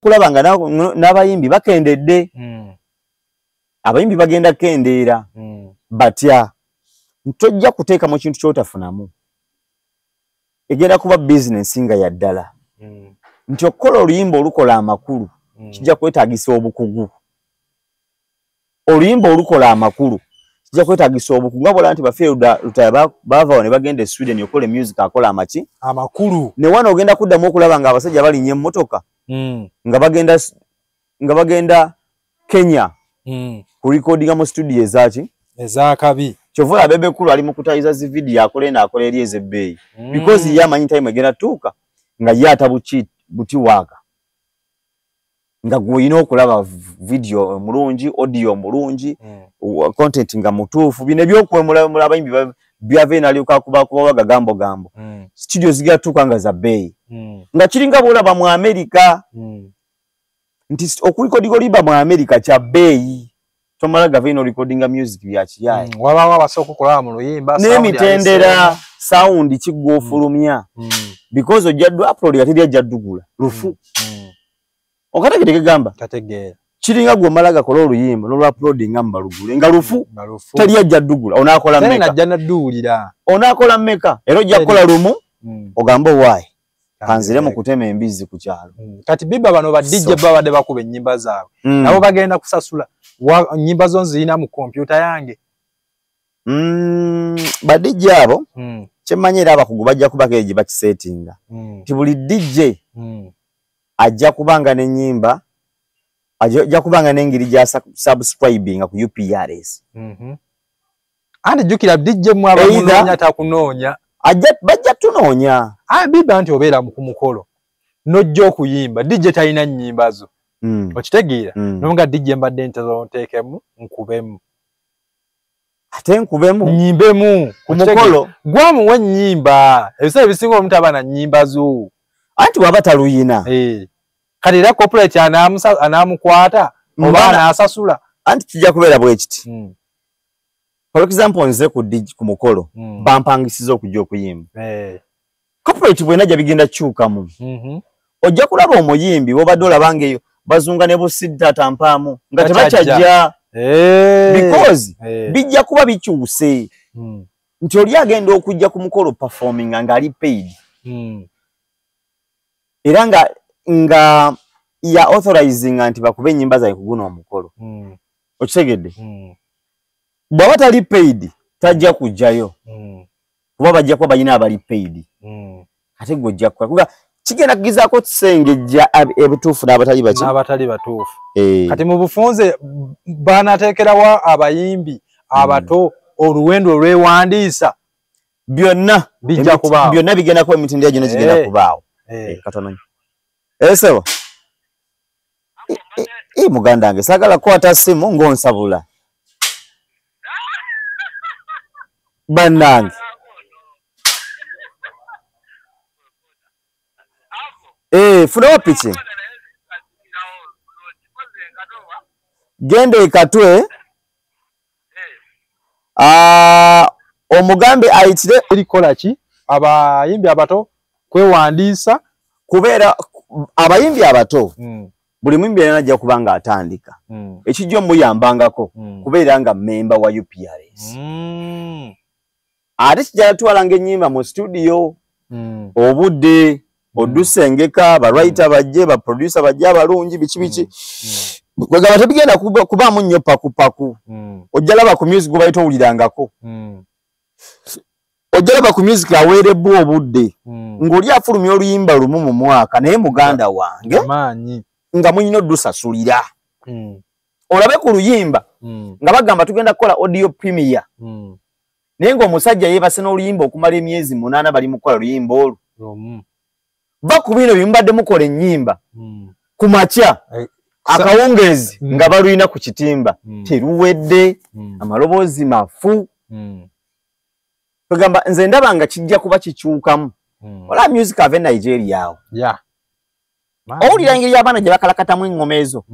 kulabanga n'abayimbi bakendedde abayimbi bagenda kendeera batya ntojja kuteeka mu kintu kyotafunamu egenda kuba business nga yaddala nti okukola oluyimba olukola amakulu kijja kwetaagisa obukugu oluyimba olukola amakulu kijja kwetaagisa obukugu nga bola nti bafeeyo lutaya baava ne bagenda e Sweden okukola music akola amaki amakulu ne wano ogenda kuddamu okulaba nga abasajja balinnya emmotoka nga bagenda Kenya ku recordinga mu studio ezaki ezakabi kyovula abebe kulu ali mu kutayiza zi video akole na akole eri ezebbeeyi because ye amanyi time egenda tuuka nga yata buti waka nga gwina okulaba video mulungi audio mulungi content nga mutuufu bine byokwemula abayimbi byave nalyoka kuba gambo studio zigatuuka nga za bbeeyi nga kiringa bulaba mu America nti okulikodinga oliba mu America kya bbeeyi tomala gavino recordinga music bya kiyaye wabawo abasooka okulaba mu luyimba n'emitendera sound kigwofulumya because ojjaddu upload yateri ajjaddugula lufu okategeke gamba kategeera kiringa gwe omala gakola oluyimba n'olwaploadinga mu balugule nga lufu teri ajjaddugula onaakola mmeka najja nadduulira onaakola mmeka era ojja kukola lumu ogamba owaayi kanzire mu kutema embizi ku kyalo kati biba bano ba DJ babadde bakuba ennyimba zaabwe nabo bagenda kusasula nnyimba zo nzirina mu kompyuta yange ba DJ abo kyemmanyi era abakugu bajja kubako gye bakisetinga nti buli DJ ajja kubanga n'ennyimba ajja kubanga n'engeri gya subscribing ku UPRS andi jukira DJ mwe abamunoonya takunoonya bajja tunoonya biba nti obeera ku mukolo nojja okuyimba DJ talina nnyimba zo okitegeera nonga DJ mbadde nteekemu nkubemu ate nkubemu nyimbemu ku mukolo gwamuwa ennyimba ebiseera ebisinga omuntu aba na nnyimba zo anti waba taluyina kati era corporate anaamukwata oba anaasasula anti kijja kubeera bwe kiti for example nze ku mukolo bampangisiza okujja okuyimba corporate bwenajja bigenda kyukamu ojja kulaba omuyimbi wobadde olabanga eyo bazunga ne busidda tampaamu nga tebakyajja because bijja kuba bikyuse nti oli agenda okujja ku mukolo performing nga ali paid era nga ya authorizing anti bakube ennyimba zaye kuguna omukolo okitegedde bw'aba tali paid tajja kujjayo kuba bajja kuba balina abali paid ate gwe ojja kukola kigenda kugizaako tusengejja ebituufu n'abatali batuufu kati mu bufunze banateekerawo abayimbi abato oluwendo olwewandiisa byonna bijja kubaawo byonna bigenda kuba emitendera gyonna gigenda kubaawo katono esebo muganda wange saagala kukwata simu ng'onsabula bannange funawo piki genda ekatwe omugambe ayitire erikola ki abayimbi abato kwewandiisa kubeera abayimbi abato buli muyimbi alina ajja kuba nga atandika ekijja omuyambangako kubeera nga memba wa UPRS ate kijja natwalanga ennyimba mu studio obudde odusengeka barwriter bajje baproducer bajje abalungi biki kwegaba tebigenda kubaamu nnyo pakupaku ojja laba ku music gwe bayita owulirangako ojja laba ku music aweerebbwa obudde ng'oli afulumya oluyimba lumu mu mwaka naye muganda wange nga munyina oddusasulira olabe ku luyimba nga bagamba tugenda kukola audio premier naye ng'omusajja yeebase n'oluyimba okumala emyezi 8 bali mu kukola luyimba olwo ba ku bino bimbadde mukola ennyimba ku makya akawungeezi nga baluyina ku kitimba teruwedde amaloboozi mafu kwegamba nze ndaba nga kijja kuba kikyukamu ola music ave Nigeria awo owulira engeri y'abaana gye bakalakatamu engoma ezo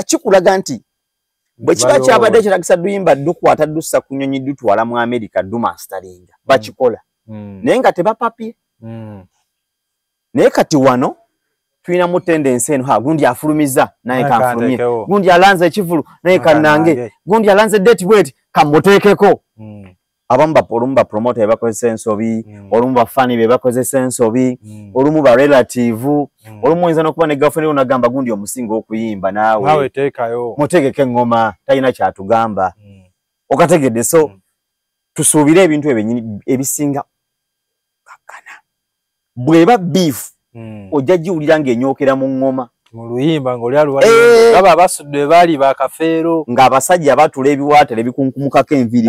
kikulaga nti bwe kiba kyabadde kiragisa duyimba dukwata dussa ku nnyonyi dutwala mu America dumastaringa bakikola naye nga tebapapye naye kati wano tuina mu tendency eno gundi afulumiza naye kanfulumye gundi alanze ekivulu naye kannange gundi alanze date wait kamutekeko abamba olumba promoter bakozesa ensobi olumba fani be bakozesa ensobi olumu ba relative olumu inza nokuba ne girlfriend unagamba gundi omusingo okuyimba nawe teekayo mutegeke ngoma talina kyatugamba okategedde so tusuubire ebintu ebisinga kakana bweba beef ojja jiwulira ng'enyookera mu ngoma mu luyimba ng'oli baba abasudde baali bakafeero ng'abasajja batula ebiwaatera ebikunkumukako enviiri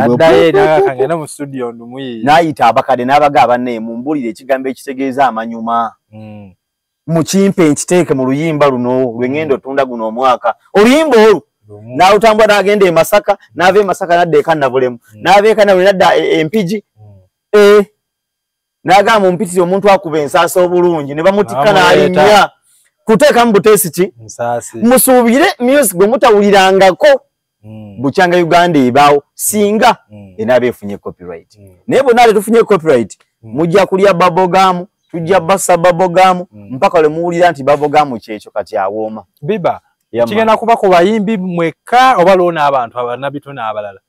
kangenda mu studio ndumuyi n'ayita abakadde n'abaga abanne mumbulire ekigambo ekitegeeza amanyuma mukimpe nkiteeke mu luyimba luno lwengendo tunda guno omwaka oluyimba olwo n'alutambula n'agenda e Masaka n'ava e Masaka n'adda eka Nabulemu n'ava eka Nabulemu n'adda Empigi n'agamba mumpitire omuntu akuba ensaasa obulungi ne bamutikka n'alinnya kuteeka mu buteesi ki musuubire music gwe mutawulirangako bukyanga Uganda ebaawo singa enaaba efunye copyright naye bonna ate tufunye copyright mujja kulya babogamu tujja bassa babogamu mpaka lwe muwulira nti babogamu kyekyo kati awooma biba kigenda kuba ku bayimbi mwekka oba loona abantu abanabitone abalala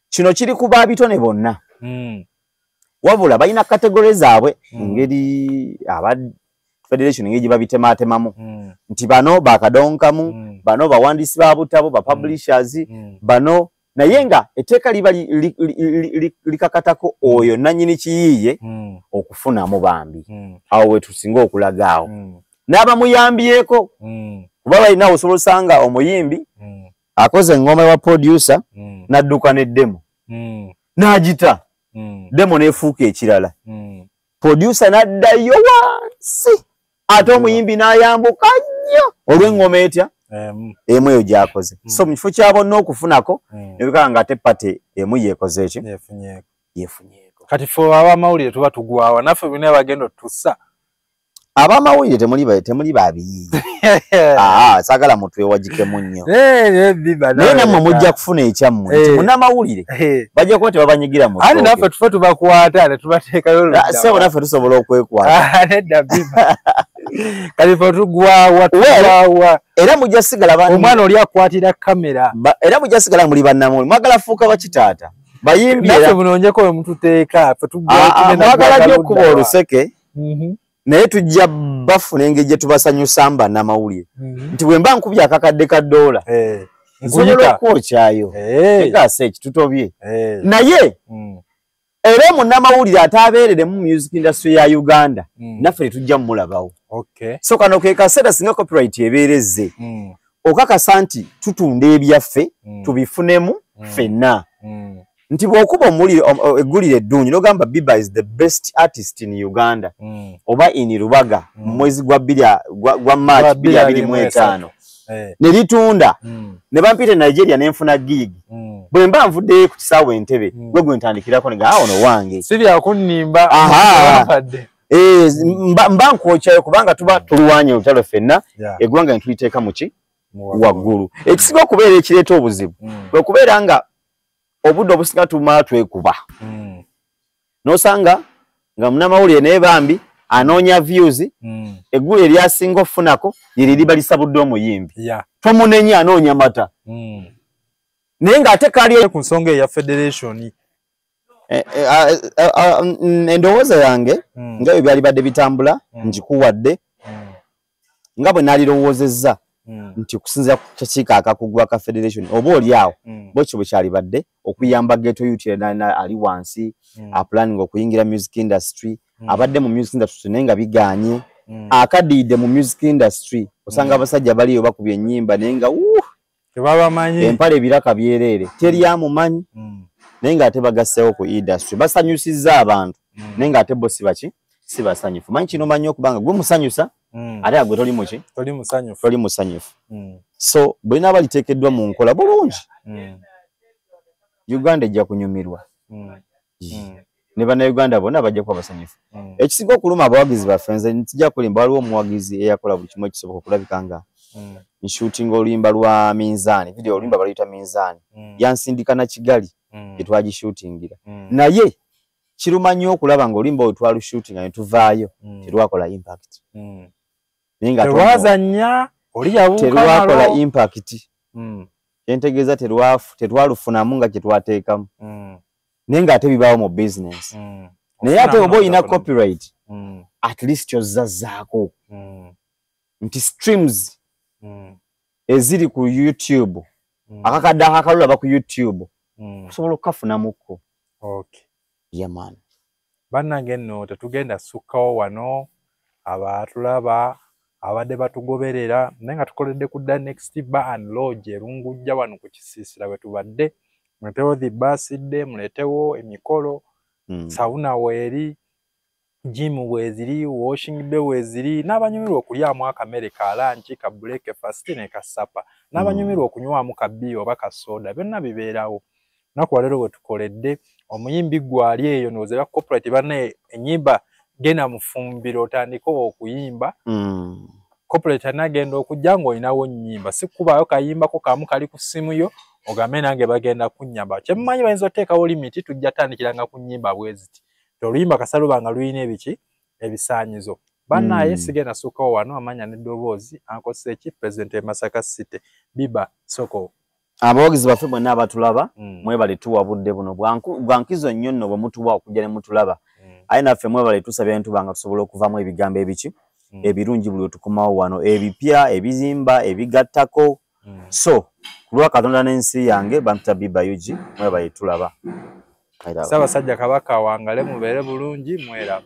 kino kiri ku babitone bonna wabula balina kategore zaabwe ngeri aba federation ngeri babitematemamu nti bano bakadonkamu bano bawandiisi ba butabo ba publishers bano naye nga etteeka liba likakatako oyo nannyini kiyiiye okufunamu bambi awo we tusinga okulagaawo n'abamuyambyeko kuba balina osobola osanga omuyimbi akoze engoma wa producer n'adduka n'eddemo n'agita demo nefuuka ekirala producer n'addayo wansi ate omuyimbi n'ayambuka nnyo olw'engoma etya emu eyo gy'akoze so mu kifo kya bonna okufunako nebikala nga ate pate emu yeekoze eki yefunyeeko kati fe abamawulire tuba tugwawa naffe bina bagenda otussa abamawulire temuli babiyiiyi saagala mutwewagikemu nnyo naye nammwe mujja kufuna ekyammwe nti munnamawulire bajja kuba tebabanyigira mu ate naffe tufe tubakwata ne tubateekayo sebo naffe tusobola okwekwata nedda biba kati fe tugwawa era mujja sigala omwana oli akwatira kamera era mujja sigala muli bannamawulire mwagala fuuka bakitaata bayimbi naffe munoonyeko we mututeeka fe mwagala nnyo okuba oluseke naye tujja bafuna engeri gye tubasanyusa bannamawulire nti bwe mba nkubye akakadde ka $1 nsobola okwokyayo egaasa ekitutobye naye era munnamawulire ate abeerere mu music industry ya Uganda naffe tetujja mulabawo so kano ke kaseera singa copyright ebeerezze okakasa nti tutunda ebyaffe tubifunemu ffenna nti bw'okuba eggulire eddungi n'ogamba Biba is the best artist in Uganda oba in Rubaga mu mwezi gwa March 2025 ne litunda ne bampita Nigeria nenfuna gig bwe mba nvuddeyo ku kisaawe Entebbe gwe ntandikirako ne nga ono wange si bya kunnimba mba nkwokyayo kubanga tuba tuluwanye olutalo ffenna eggwanga ne tuliteeka muki waggulu ekisinga okubeera ekireeta obuzibu bwe kubeera nga obudde obusinga tumala twekuba nosanga nga munnamawulire naye bambi anoonya views eggulu eryasinga okufunako lye liba lisabudde omuyimbi tomunenya anoonya mata naye ng'ate kali ku nsonga eya federation endowooza yange nga bwe byali badde bitambula ngikuwadde nga bwe naalirowoozezza nti okusinzira ku kakiiko akakugwa ka federation oba oli awo bwekyo bwe kyali badde okuyamba Ghetto Youth ali wansi aplanning okuyingira music industry abadde mu music industry naye nga biganye akadiide mu music industry osanga abasajja baliyo bakubye ennyimba naye nga tebabamanyi empale ebiraka byereere teri amumanyi naye nga ate bagasseewo ku industry basanyusizza abantu naye nga ate bo si basanyufu manyi kino manyi okubanga gwe musanyusa ate agwe toli muki toli musanyufu so bulina abaliteekeddwa mu nkola bulungi Uganda ejja kunyumirwa ne bannayuganda bonna bajja kuba basanyufu ekisinga okuluma abawagizi baffe nze ntijja kulimba waliwo omuwagizi eyakola buli kimu ekisoboka okulabika nga nshooting oluyimba lwa Minzaani video oluyimba baluyita Minzaani yansindika na Kigali etwagishootingira naye kiruma nnyo okulaba nga oluyimba olwo twalushootinga ne tuvaayo terwakola impact Ninga terwazanya oli yabuka terwakola impact. Entegeeza terwalufunamu nga kyetwateekamu. Nenga ate bibaawo mu business. Naye ate oba olina copyright, at least ozazzaako. Nti streams eziri ku YouTube, akakadde akakalulaba ku YouTube, osobola okukafunamuko. Okay. Yeah, man. Bannange nno tetugenda sukkawo wano abatulaba abadde batugoberera naye nga tukoledde ku The Next Bar and Lodge Erungujja wano ku kisiisira we tubadde. Muletewo the birthday, muletewo emikolo, sauna weeri, gym weeziri, washing day weeziri, n'abanyumirwa okulyamu akamere ka lunch, ka breakfast ne ka supper, n'abanyumirwa okunywamu ka bbiya oba ka soda, byonna bibeerawo. Naku leero we tukoledde omuyimbi gwali eyo n'ozera corporate banne ennyimba genda mufumbiro otandika okuyimba. Corporate anagenda okujja ng'olinawo nnyimba, si kubaayo kayimbako kamu kali ku ssimu yo ogambe nange bagenda kunnyamba. Kyemmanyi bayinza oteekawo limiti tujja tandikiranga ku nnyimba bweziti. Oluyimba kasaluba nga lulina ebiki ebisaanyizo. Bannaye sigenda sukkawo wano amanya n'eddoboozi Uncle Seki, President e Masaka City, Biba Soko. Abawagizi baffe bonna abatulaba mwebale tuwabudde buno bwankizo nnyo nno bwe mutuwa okujja ne mutulaba. Aye naffe mwebale tusabye ntubanga tusobola okuvamu ebigambo ebiki ebirungi buli otukomawo wano, ebipya, ebizimba, ebigattako. So kulwa Katonda n'ensi yange bampita Biba Yuji, mwebale tulaba. Ssaabasajja Kabaka wangale mubeere bulungi, mwera.